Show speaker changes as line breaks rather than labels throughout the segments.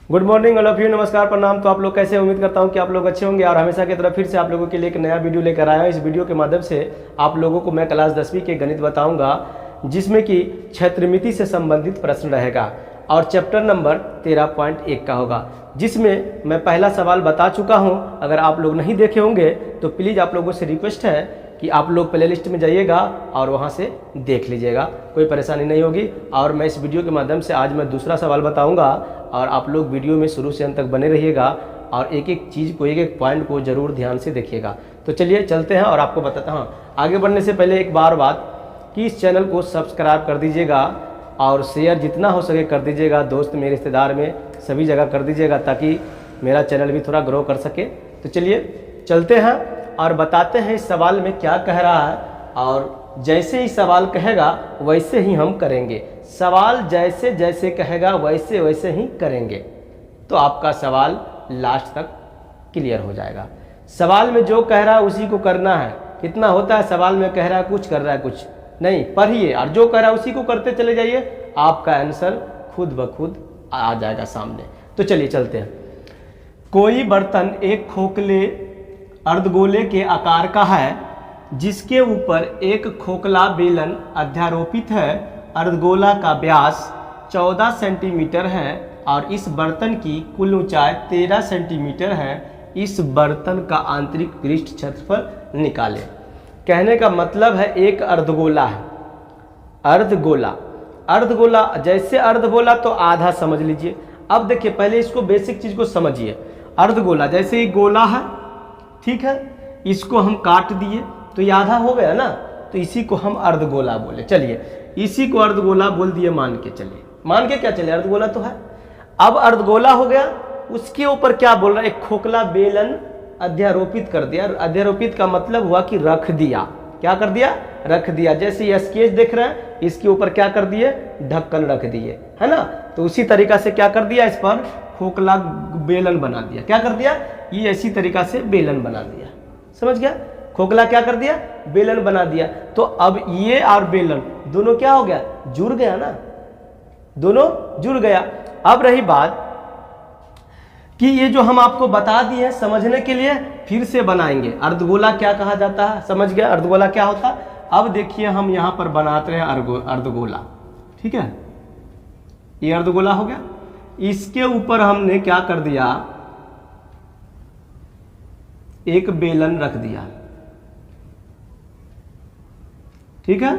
Good morning all of you, नमस्कार, प्रणाम। तो आप लोग कैसे, उम्मीद करता हूं कि आप लोग अच्छे होंगे और हमेशा की तरह फिर से आप लोगों के लिए एक नया वीडियो लेकर आया हूं। इस वीडियो के माध्यम से आप लोगों को मैं क्लास 10वीं के गणित बताऊंगा, जिसमें कि क्षेत्रमिति से संबंधित प्रश्न रहेगा और चैप्टर नंबर 13.1 का होगा, जिसमें मैं पहला सवाल बता चुका हूं। अगर आप लोग नहीं देखे होंगे तो प्लीज़ आप लोगों से रिक्वेस्ट है कि आप लोग प्ले लिस्ट में जाइएगा और वहां से देख लीजिएगा, कोई परेशानी नहीं होगी। और मैं इस वीडियो के माध्यम से आज मैं दूसरा सवाल बताऊंगा और आप लोग वीडियो में शुरू से अंत तक बने रहिएगा और एक एक चीज़ को, एक एक पॉइंट को जरूर ध्यान से देखिएगा। तो चलिए चलते हैं और आपको बताता हूँ। आगे बढ़ने से पहले एक बार बात कि इस चैनल को सब्सक्राइब कर दीजिएगा और शेयर जितना हो सके कर दीजिएगा, दोस्त में, रिश्तेदार में, सभी जगह कर दीजिएगा ताकि मेरा चैनल भी थोड़ा ग्रो कर सके। तो चलिए चलते हैं और बताते हैं इस सवाल में क्या कह रहा है, और जैसे ही सवाल कहेगा वैसे ही हम करेंगे। सवाल जैसे जैसे कहेगा वैसे वैसे ही करेंगे, तो आपका सवाल लास्ट तक क्लियर हो जाएगा। सवाल में जो कह रहा है उसी को करना है। कितना होता है सवाल में कह रहा है कुछ, कर रहा है कुछ नहीं, पढ़िए और जो कह रहा है उसी को करते चले जाइए, आपका आंसर खुद ब खुद आ जाएगा सामने। तो चलिए चलते हैं। कोई बर्तन एक खोखले अर्धगोले के आकार का है, जिसके ऊपर एक खोखला बेलन अध्यारोपित है। अर्धगोला का व्यास 14 सेंटीमीटर है और इस बर्तन की कुल ऊंचाई 13 सेंटीमीटर है। इस बर्तन का आंतरिक पृष्ठ क्षेत्रफल निकालें। कहने का मतलब है एक अर्धगोला है, अर्धगोला। अर्धगोला जैसे अर्ध बोला तो आधा समझ लीजिए। अब देखिए पहले इसको बेसिक चीज को समझिए। अर्धगोला जैसे ही गोला है, ठीक है, इसको हम काट दिए तो ये आधा हो गया ना, तो इसी को हम अर्धगोला बोले। चलिए इसी को अर्धगोला बोल दिए, मान के चलिए, मान के क्या चले, अर्धगोला तो है। अब अर्धगोला हो गया, उसके ऊपर क्या बोल रहा है, एक खोखला बेलन अध्यारोपित कर दिया। अध्यारोपित का मतलब हुआ कि रख दिया। क्या कर दिया, रख दिया। जैसे ये स्केच देख रहे हैं, इसके ऊपर क्या कर दिए, ढक्कन रख दिए, है ना। तो उसी तरीका से क्या कर दिया, इस पर खोखला बेलन बना दिया। क्या कर दिया, ये इसी तरीका से बेलन बना दिया। समझ गया, खोखला क्या कर दिया, बेलन बना दिया। तो अब ये और बेलन दोनों क्या हो गया, जुड़ गया ना, दोनों जुड़ गया। अब रही बात कि ये जो हम आपको बता दिए समझने के लिए, फिर से बनाएंगे। अर्धगोला क्या कहा जाता है, समझ गया अर्धगोला क्या होता है। अब देखिए हम यहां पर बनाते हैं अर्धगोला, ठीक है, ये अर्धगोला हो गया। इसके ऊपर हमने क्या कर दिया, एक बेलन रख दिया, ठीक है,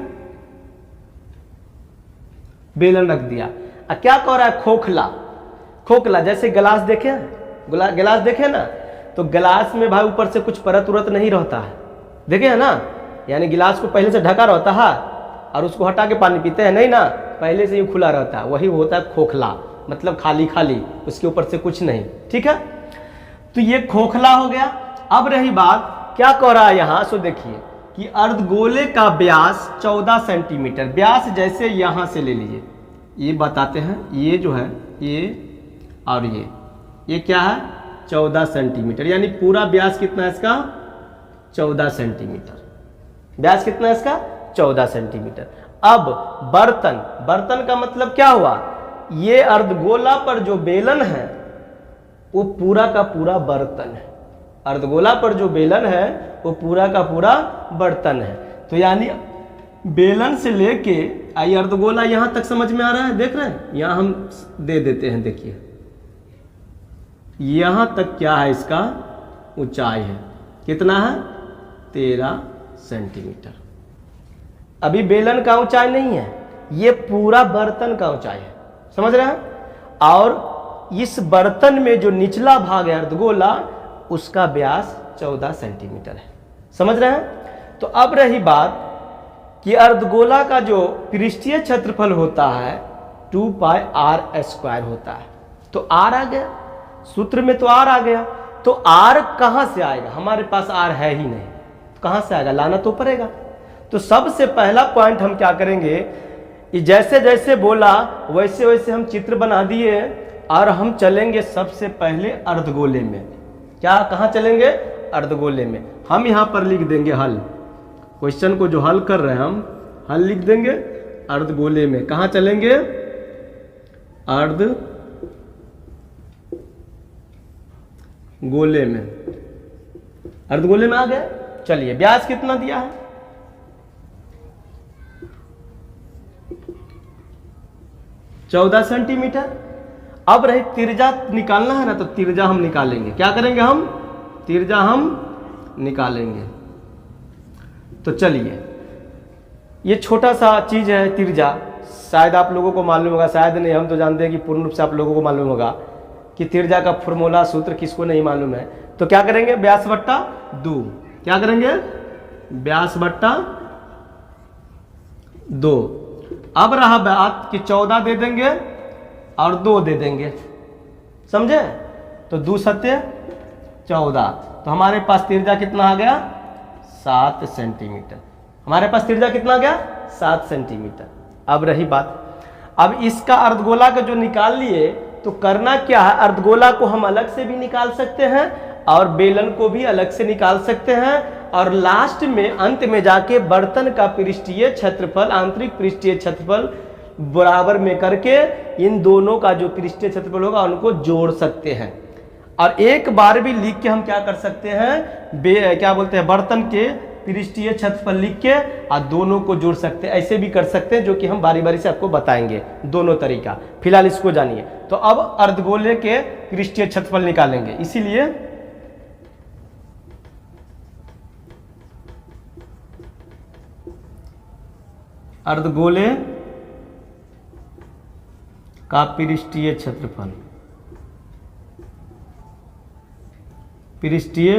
बेलन रख दिया। क्या कह रहा है, खोखला। खोखला जैसे गिलास देखे, गिलास देखे ना, तो गिलास में भाई ऊपर से कुछ परत उरत नहीं रहता है, देखे है ना, यानी गिलास को पहले से ढका रहता है और उसको हटा के पानी पीते हैं, नहीं ना, पहले से ही खुला रहता है, वही होता है खोखला, मतलब खाली खाली, उसके ऊपर से कुछ नहीं, ठीक है। तो ये खोखला हो गया। अब रही बात क्या कह रहा है यहाँ, सो देखिए कि अर्धगोले का व्यास 14 सेंटीमीटर। व्यास जैसे यहां से ले लीजिए, ये बताते हैं, ये जो है ये और ये क्या है, 14 सेंटीमीटर, यानी पूरा व्यास कितना है इसका, 14 सेंटीमीटर। व्यास कितना है इसका, 14 सेंटीमीटर। अब बर्तन, बर्तन का मतलब क्या हुआ, ये अर्धगोला पर जो बेलन है वो पूरा का पूरा बर्तन है। अर्धगोला पर जो बेलन है वो पूरा का पूरा बर्तन है। तो यानी बेलन से लेके आई अर्धगोला यहां तक समझ में आ रहा है, देख रहे हैं, यहां हम दे देते हैं, देखिए यहां तक क्या है, इसका ऊंचाई है, कितना है, 13 सेंटीमीटर। अभी बेलन का ऊंचाई नहीं है, ये पूरा बर्तन का ऊंचाई है, समझ रहे हैं। और इस बर्तन में जो निचला भाग है अर्धगोला, उसका व्यास 14 सेंटीमीटर है, समझ रहे हैं। तो अब रही बात कि अर्धगोला का जो पृष्ठीय क्षेत्रफल होता है 2πr² होता है। तो r आ गया, सूत्र में तो r आ गया, तो r कहां से आएगा, हमारे पास r है ही नहीं, कहां से आएगा, लाना तो पड़ेगा। तो सबसे पहला पॉइंट हम क्या करेंगे, जैसे जैसे बोला वैसे वैसे हम चित्र बना दिए और हम चलेंगे सबसे पहले अर्धगोले में। क्या, कहां चलेंगे, अर्धगोले में। हम यहां पर लिख देंगे हल, क्वेश्चन को जो हल कर रहे हैं हम हल लिख देंगे अर्धगोले में। कहां चलेंगे, अर्ध गोले में, अर्धगोले में आ गया। चलिए व्यास कितना दिया है, 14 सेंटीमीटर। अब रही त्रिज्या निकालना है ना, तो त्रिज्या हम निकालेंगे। क्या करेंगे हम, त्रिज्या हम निकालेंगे। तो चलिए ये छोटा सा चीज है त्रिज्या, शायद आप लोगों को मालूम होगा, शायद नहीं, हम तो जानते हैं कि पूर्ण रूप से आप लोगों को मालूम होगा कि त्रिज्या का फॉर्मूला सूत्र किसको नहीं मालूम है। तो क्या करेंगे, व्यास बट्टा 2। क्या करेंगे, व्यास बट्टा 2। अब रहा बात कि 14 दे देंगे और 2 दे देंगे, समझे। तो 2 सत्य 14, तो हमारे पास त्रिज्या कितना आ गया, 7 सेंटीमीटर। हमारे पास त्रिज्या कितना आ गया, 7 सेंटीमीटर। अब रही बात, अब इसका अर्धगोला का जो निकाल लिए, तो करना क्या है, अर्धगोला को हम अलग से भी निकाल सकते हैं और बेलन को भी अलग से निकाल सकते हैं, और लास्ट में अंत में जाके बर्तन का पृष्ठीय क्षेत्रफल, आंतरिक पृष्ठीय क्षेत्रफल बराबर में करके इन दोनों का जो पृष्ठीय क्षेत्रफल होगा उनको जोड़ सकते हैं। और एक बार भी लिख के हम क्या कर सकते हैं, क्या बोलते हैं, बर्तन के पृष्ठीय क्षेत्रफल लिख के और दोनों को जोड़ सकते हैं। ऐसे भी कर सकते हैं, जो कि हम बारी बारी से आपको बताएंगे दोनों तरीका। फिलहाल इसको जानिए। तो अब अर्धगोले के पृष्ठीय क्षेत्रफल निकालेंगे, इसीलिए अर्धगोले का पृष्ठीय क्षेत्रफल, पृष्ठीय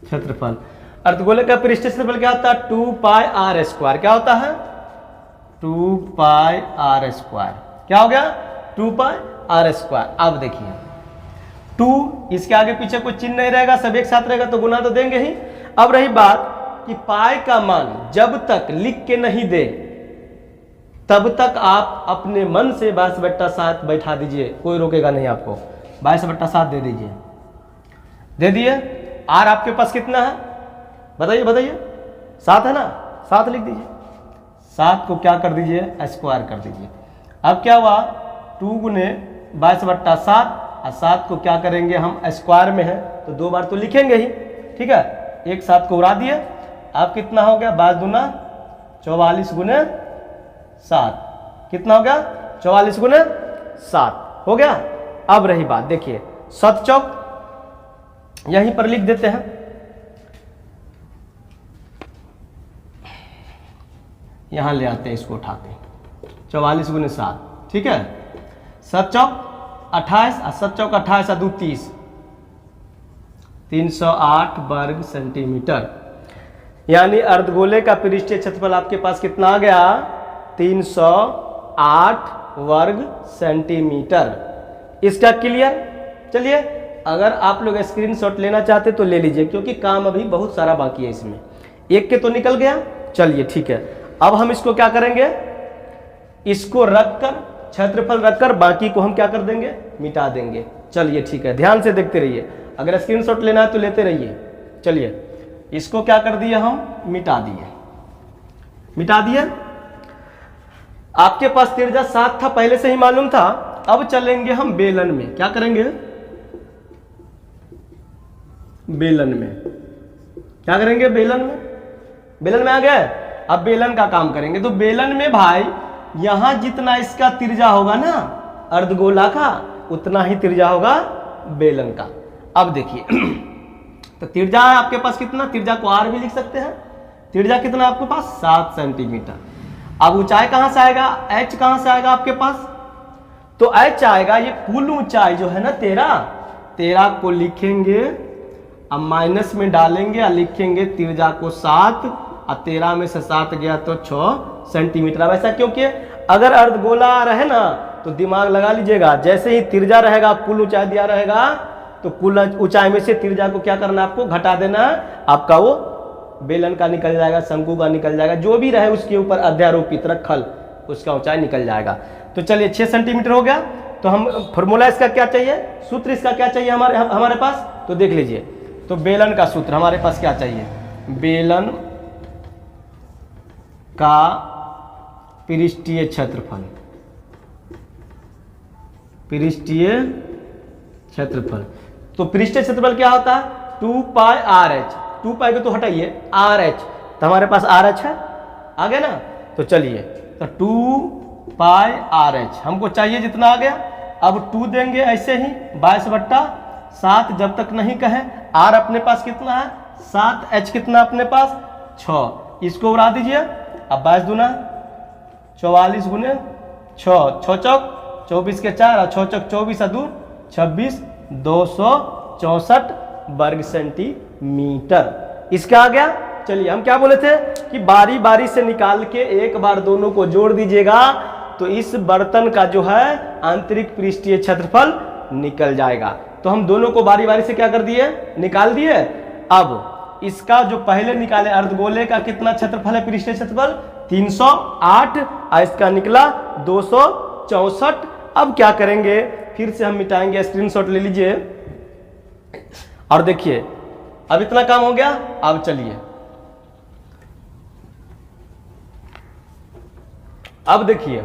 क्षेत्रफल, अर्धगोले का पृष्ठीय क्षेत्रफल क्या होता है, 2 पाई आर स्क्वायर। क्या होता है, 2 पाई आर स्क्वायर। क्या हो गया, 2 पाई आर स्क्वायर। अब देखिए 2, इसके आगे पीछे कोई चिन्ह नहीं रहेगा, सब एक साथ रहेगा, तो गुना तो देंगे ही। अब रही बात कि पाई का मान जब तक लिख के नहीं दे तब तक आप अपने मन से 22/7 बैठा दीजिए, कोई रोकेगा नहीं आपको। 22/7 दे दीजिए, दे दिए। आर आपके पास कितना है, बताइए बताइए, 7 है ना, 7 लिख दीजिए। 7 को क्या कर दीजिए, स्क्वायर कर दीजिए। अब क्या हुआ, 2 गुने 22/7, और 7 को क्या करेंगे हम, स्क्वायर में है तो 2 बार तो लिखेंगे ही, ठीक है। एक 7 को उड़ा दिए। अब कितना हो गया, 22 दूना 44 गुने 7, कितना हो गया, 44 गुने 7 हो गया। अब रही बात, देखिए 7 चौक यहीं पर लिख देते हैं, यहां ले आते हैं इसको उठा के, 44 गुने 7, ठीक है। 7 चौक 28, और 7 चौक 28 और 2 30, 308 वर्ग सेंटीमीटर। यानी अर्धगोले का पृष्ठीय क्षेत्रफल आपके पास कितना आ गया, 308 वर्ग सेंटीमीटर। इसका क्लियर। चलिए अगर आप लोग स्क्रीनशॉट लेना चाहते तो ले लीजिए, क्योंकि काम अभी बहुत सारा बाकी है इसमें। एक के तो निकल गया, चलिए ठीक है। अब हम इसको क्या करेंगे, इसको रखकर, क्षेत्रफल रखकर बाकी को हम क्या कर देंगे, मिटा देंगे। चलिए ठीक है, ध्यान से देखते रहिए, अगर स्क्रीनशॉट लेना है तो लेते रहिए। चलिए इसको क्या कर दिए हम, मिटा दिए, मिटा दिए। आपके पास त्रिज्या 7 था, पहले से ही मालूम था। अब चलेंगे हम बेलन में, क्या करेंगे, बेलन में क्या करेंगे, बेलन में, बेलन में आ गए। अब बेलन का काम करेंगे। तो बेलन में भाई यहां जितना इसका त्रिज्या होगा ना अर्धगोला का, उतना ही त्रिज्या होगा बेलन का। अब देखिए तो त्रिज्या है आपके पास कितना, त्रिज्या को आर भी लिख सकते हैं। त्रिज्या कितना आपके पास, 7 सेंटीमीटर। अब ऊंचाई कहां से आएगा, एच कहां से आएगा आपके पास, तो एच आएगा, ये कुल ऊंचाई जो है ना 13 को लिखेंगे, अब माइनस में डालेंगे और लिखेंगे त्रिज्या को 7, और 13 में से 7 गया तो 6 सेंटीमीटर। अब ऐसा क्योंकि अगर अर्धगोला रहे ना तो दिमाग लगा लीजिएगा, जैसे ही त्रिज्या रहेगा, कुल ऊंचाई दिया रहेगा, तो कुल ऊंचाई में से त्रिज्या को क्या करना, आपको घटा देना। आपका वो बेलन का निकल जाएगा, शंकु का निकल जाएगा, जो भी रहे उसके ऊपर अध्यारोपित रखल, उसका ऊंचाई निकल जाएगा। तो चलिए 6 सेंटीमीटर हो गया। तो हम फॉर्मूला इसका क्या चाहिए, सूत्र इसका क्या चाहिए हमारे पास, तो देख लीजिए। तो बेलन का सूत्र हमारे पास क्या चाहिए, बेलन का पृष्ठीय क्षेत्रफल, पृष्ठीय क्षेत्रफल तो पृष्ठीय क्षेत्रफल क्या होता है 2 पाई आर एच। 2 पाई को तो हटाइए, आर एच, तो हमारे पास आर एच है, आ गया ना। तो चलिए, तो 2 पाई आर एच हमको चाहिए जितना आ गया। अब 2 देंगे ऐसे ही 22/7, जब तक नहीं कहें। आर अपने पास कितना है 7, एच कितना अपने पास 6, इसको उड़ा दीजिए। अब 22 दूना 44 गुने 6, 6 चौक 24 के 4 और 6 चौक 24 2 26, 264 वर्ग सेंटीमीटर इसका आ गया। चलिए, हम क्या बोले थे कि बारी बारी से निकाल के एक बार दोनों को जोड़ दीजिएगा तो इस बर्तन का जो है आंतरिक पृष्ठीय क्षेत्रफल निकल जाएगा। तो हम दोनों को बारी बारी से क्या कर दिए, निकाल दिए। अब इसका जो पहले निकाले अर्धगोले का कितना क्षेत्रफल है पृष्ठीय क्षेत्रफल 308 और इसका निकला 264। अब क्या करेंगे, फिर से हम मिटाएंगे, स्क्रीनशॉट ले लीजिए और देखिए अब इतना काम हो गया। अब चलिए, अब देखिए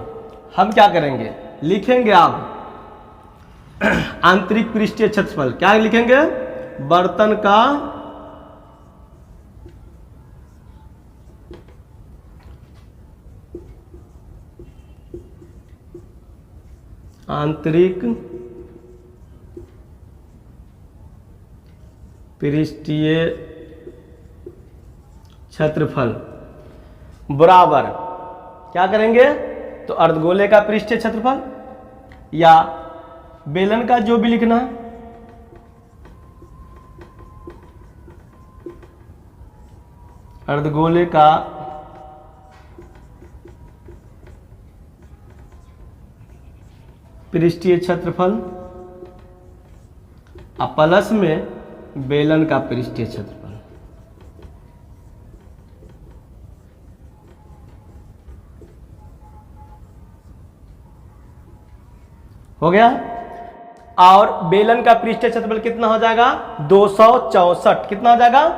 हम क्या करेंगे, लिखेंगे आप आंतरिक पृष्ठीय क्षेत्रफल क्या लिखेंगे, बर्तन का आंतरिक पृष्ठीय क्षेत्रफल बराबर क्या करेंगे, तो अर्धगोले का पृष्ठीय क्षेत्रफल या बेलन का जो भी लिखना है, अर्धगोले का पृष्ठीय क्षेत्रफल और प्लस में बेलन का पृष्ठीय क्षेत्रफल। हो गया। और बेलन का पृष्ठीय क्षेत्रफल कितना हो जाएगा 264, कितना हो जाएगा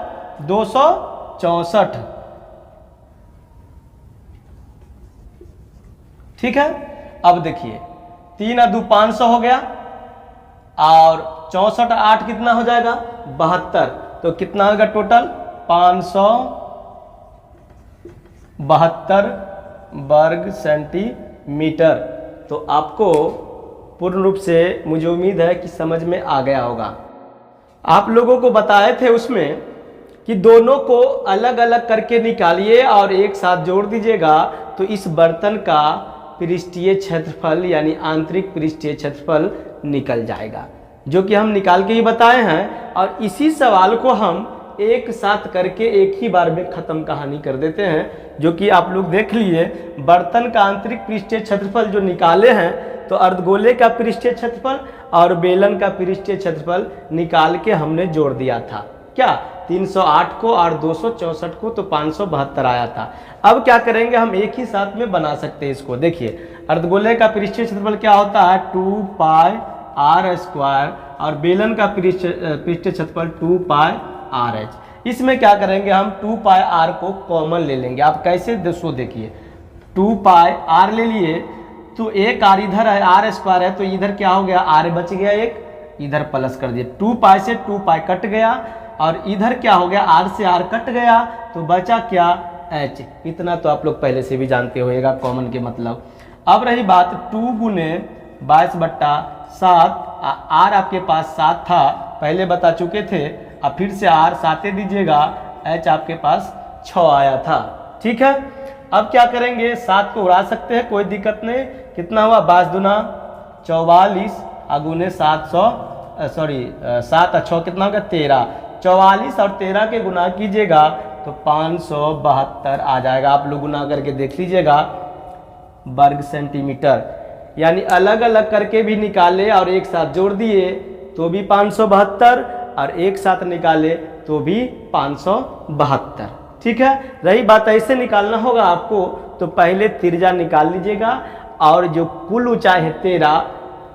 264। ठीक है। अब देखिए 3 और 2 500 हो गया और 64 8 कितना हो जाएगा 72, तो कितना होगा टोटल 572 वर्ग सेंटीमीटर। तो आपको पूर्ण रूप से मुझे उम्मीद है कि समझ में आ गया होगा। आप लोगों को बताए थे उसमें कि दोनों को अलग अलग करके निकालिए और एक साथ जोड़ दीजिएगा तो इस बर्तन का पृष्ठीय क्षेत्रफल यानी आंतरिक पृष्ठीय क्षेत्रफल निकल जाएगा, जो कि हम निकाल के ही बताए हैं। और इसी सवाल को हम एक साथ करके एक ही बार में खत्म कहानी कर देते हैं, जो कि आप लोग देख लिए। बर्तन का आंतरिक पृष्ठीय क्षेत्रफल जो निकाले हैं, तो अर्धगोले का पृष्ठीय क्षेत्रफल और बेलन का पृष्ठीय क्षेत्रफल निकाल के हमने जोड़ दिया था। क्या 308 को और 264 को, तो 572 आया था। अब क्या करेंगे, हम एक ही साथ में बना सकते हैं इसको। देखिए अर्धगोले का पृष्ठीय क्षेत्रफल क्या होता है 2 पाई आर स्क्वायर और बेलन का पृष्ठीय क्षेत्रफल 2 पाई आर एच। इसमें क्या करेंगे, हम 2 पाई आर को कॉमन ले लेंगे। आप कैसे दोस्तों देखिए 2 पाई आर ले लिए तो एक आर इधर है, आर स्क्वायर है, तो इधर क्या हो गया आर बच गया, एक इधर प्लस कर दिया। 2 पाई से 2 पाई कट गया और इधर क्या हो गया आर से आर कट गया, तो बचा क्या एच। इतना तो आप लोग पहले से भी जानते होइएगा कॉमन के मतलब। अब रही बात 2 गुने 22/7, आर आपके पास 7 था पहले बता चुके थे, अब फिर से आर 7 दीजिएगा, एच आपके पास 6 आया था। ठीक है। अब क्या करेंगे, 7 को उड़ा सकते हैं, कोई दिक्कत नहीं। कितना हुआ 22 दूना 44 अगुने 7 और 6 कितना होगा 13। 44 और 13 के गुना कीजिएगा तो 572 आ जाएगा। आप लोग गुना करके देख लीजिएगा वर्ग सेंटीमीटर। यानी अलग अलग करके भी निकाले और एक साथ जोड़ दिए तो भी 572 और एक साथ निकाले तो भी 572। ठीक है। रही बात ऐसे निकालना होगा आपको, तो पहले त्रिज्या निकाल लीजिएगा और जो कुल ऊंचाई है 13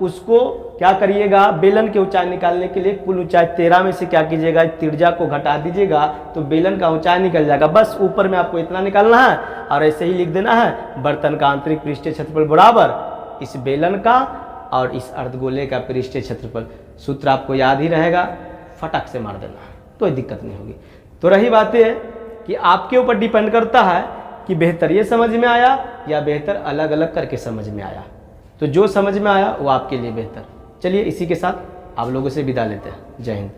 उसको क्या करिएगा, बेलन की ऊंचाई निकालने के लिए कुल ऊंचाई 13 में से क्या कीजिएगा त्रिज्या को घटा दीजिएगा तो बेलन का ऊंचाई निकल जाएगा। बस ऊपर में आपको इतना निकालना है और ऐसे ही लिख देना है बर्तन का आंतरिक पृष्ठीय क्षेत्रफल बराबर इस बेलन का और इस अर्धगोले का पृष्ठीय क्षेत्रफल। सूत्र आपको याद ही रहेगा, फटक से मार देना, कोई दिक्कत नहीं होगी। तो रही बात यह कि आपके ऊपर डिपेंड करता है कि बेहतर ये समझ में आया या बेहतर अलग अलग करके समझ में आया। तो जो समझ में आया वो आपके लिए बेहतर। चलिए इसी के साथ आप लोगों से विदा लेते हैं। जय हिंद।